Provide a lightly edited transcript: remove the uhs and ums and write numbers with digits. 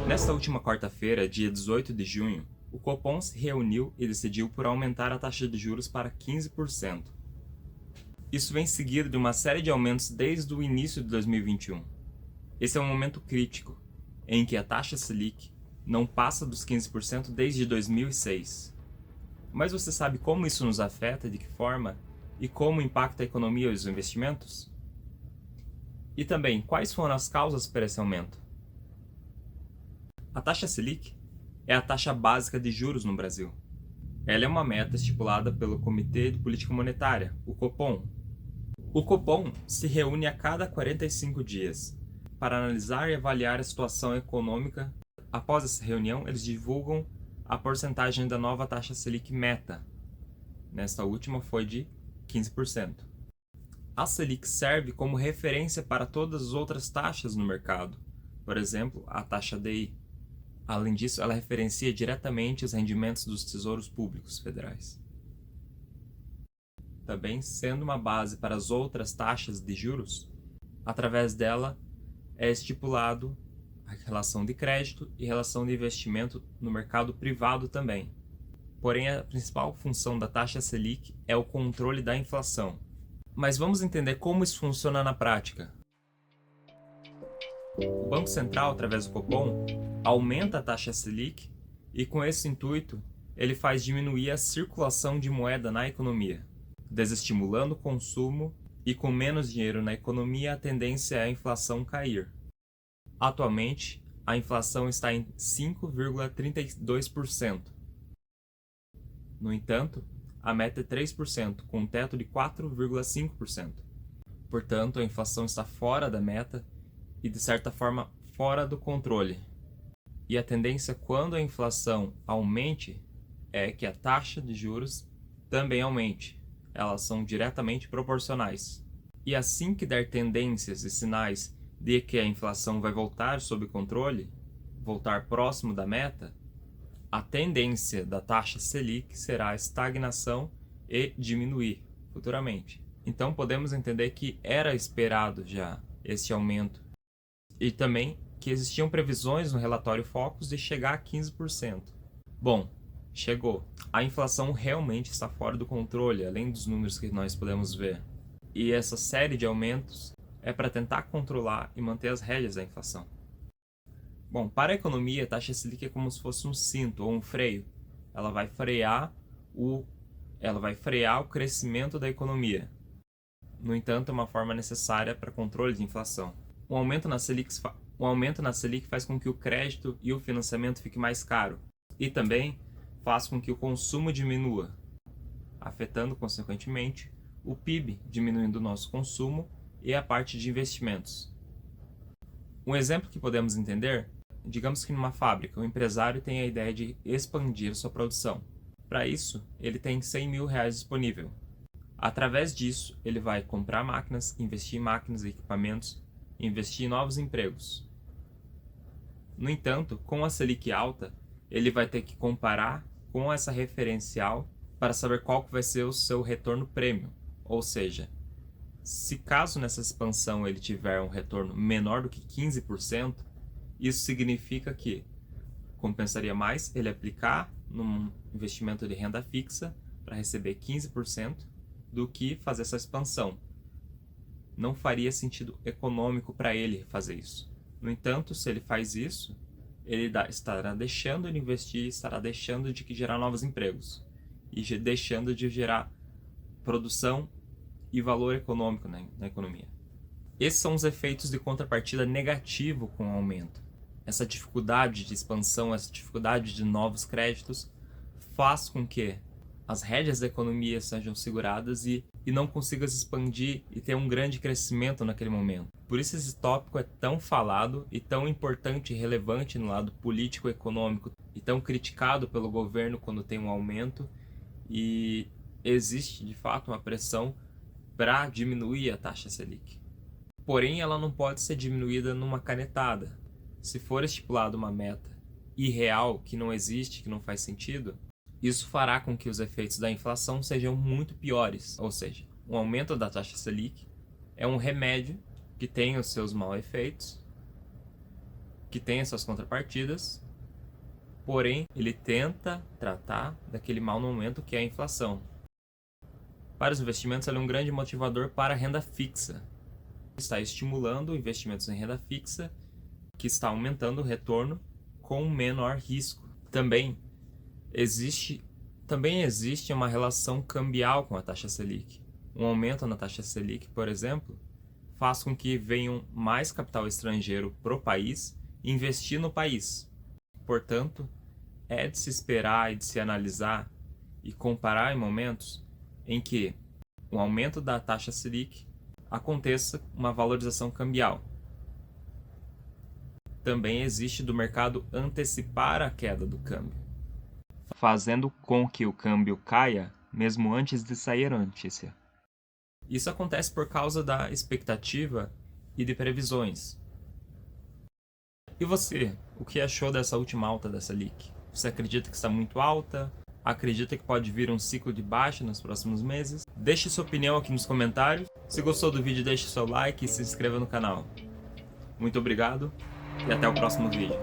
Nesta última quarta-feira, dia 18 de junho, o Copom se reuniu e decidiu por aumentar a taxa de juros para 15%. Isso vem seguido de uma série de aumentos desde o início de 2021. Esse é um momento crítico, em que a taxa Selic não passa dos 15% desde 2006. Mas você sabe como isso nos afeta, de que forma, e como impacta a economia e os investimentos? E também, quais foram as causas para esse aumento? A taxa Selic é a taxa básica de juros no Brasil. Ela é uma meta estipulada pelo Comitê de Política Monetária, o Copom. O Copom se reúne a cada 45 dias para analisar e avaliar a situação econômica. Após essa reunião, eles divulgam a porcentagem da nova taxa Selic meta. Nesta última foi de 15%. A Selic serve como referência para todas as outras taxas no mercado, por exemplo, a taxa DI. Além disso, ela referencia diretamente os rendimentos dos tesouros públicos federais. Também sendo uma base para as outras taxas de juros, através dela é estipulado a relação de crédito e relação de investimento no mercado privado também. Porém, a principal função da taxa Selic é o controle da inflação. Mas vamos entender como isso funciona na prática. O Banco Central, através do Copom, aumenta a taxa Selic e, com esse intuito, ele faz diminuir a circulação de moeda na economia, desestimulando o consumo, e com menos dinheiro na economia a tendência é a inflação cair. Atualmente, a inflação está em 5,32%. No entanto, a meta é 3%, com um teto de 4,5%. Portanto, a inflação está fora da meta e, de certa forma, fora do controle. E a tendência quando a inflação aumente é que a taxa de juros também aumente. Elas são diretamente proporcionais. E assim que der tendências e sinais de que a inflação vai voltar sob controle, voltar próximo da meta, a tendência da taxa Selic será a estagnação e diminuir futuramente. Então podemos entender que era esperado já esse aumento e também que existiam previsões no relatório Focus de chegar a 15%. Bom, chegou. A inflação realmente está fora do controle, além dos números que nós podemos ver. E essa série de aumentos é para tentar controlar e manter as rédeas da inflação. Bom, para a economia, a taxa Selic é como se fosse um cinto ou um freio. Ela vai frear o crescimento da economia. No entanto, é uma forma necessária para controle de inflação. Um aumento na Selic faz com que o crédito e o financiamento fique mais caro e também faz com que o consumo diminua, afetando, consequentemente, o PIB, diminuindo o nosso consumo e a parte de investimentos. Um exemplo que podemos entender, digamos que numa fábrica, o empresário tem a ideia de expandir sua produção. Para isso, ele tem R$100 mil disponível. Através disso, ele vai comprar máquinas, investir em máquinas e equipamentos, investir em novos empregos. No entanto, com a Selic alta, ele vai ter que comparar com essa referencial para saber qual vai ser o seu retorno prêmio. Ou seja, se caso nessa expansão ele tiver um retorno menor do que 15%, isso significa que compensaria mais ele aplicar num investimento de renda fixa para receber 15% do que fazer essa expansão. Não faria sentido econômico para ele fazer isso. No entanto, se ele faz isso, ele estará deixando de investir, estará deixando de gerar novos empregos e deixando de gerar produção e valor econômico na economia. Esses são os efeitos de contrapartida negativo com o aumento. Essa dificuldade de expansão, essa dificuldade de novos créditos faz com que as rédeas da economia sejam seguradas e não consiga se expandir e ter um grande crescimento naquele momento. Por isso esse tópico é tão falado e tão importante e relevante no lado político-econômico e tão criticado pelo governo quando tem um aumento, e existe de fato uma pressão para diminuir a taxa Selic. Porém, ela não pode ser diminuída numa canetada. Se for estipulada uma meta irreal, que não existe, que não faz sentido, isso fará com que os efeitos da inflação sejam muito piores. Ou seja, um aumento da taxa Selic é um remédio que tem os seus maus efeitos que tem as suas contrapartidas, porém ele tenta tratar daquele mal no momento que é a inflação. Para os investimentos, ela é um grande motivador para a renda fixa. Está estimulando investimentos em renda fixa, que está aumentando o retorno com menor risco. Também existe uma relação cambial com a taxa Selic. Um aumento na taxa Selic, por exemplo, faz com que venham mais capital estrangeiro para o país investir no país. Portanto, é de se esperar e de se analisar e comparar em momentos em que o aumento da taxa Selic aconteça uma valorização cambial. Também existe do mercado antecipar a queda do câmbio, fazendo com que o câmbio caia mesmo antes de sair a notícia. Isso acontece por causa da expectativa e de previsões. E você, o que achou dessa última alta da Selic? Você acredita que está muito alta? Acredita que pode vir um ciclo de baixa nos próximos meses? Deixe sua opinião aqui nos comentários. Se gostou do vídeo, deixe seu like e se inscreva no canal. Muito obrigado e até o próximo vídeo.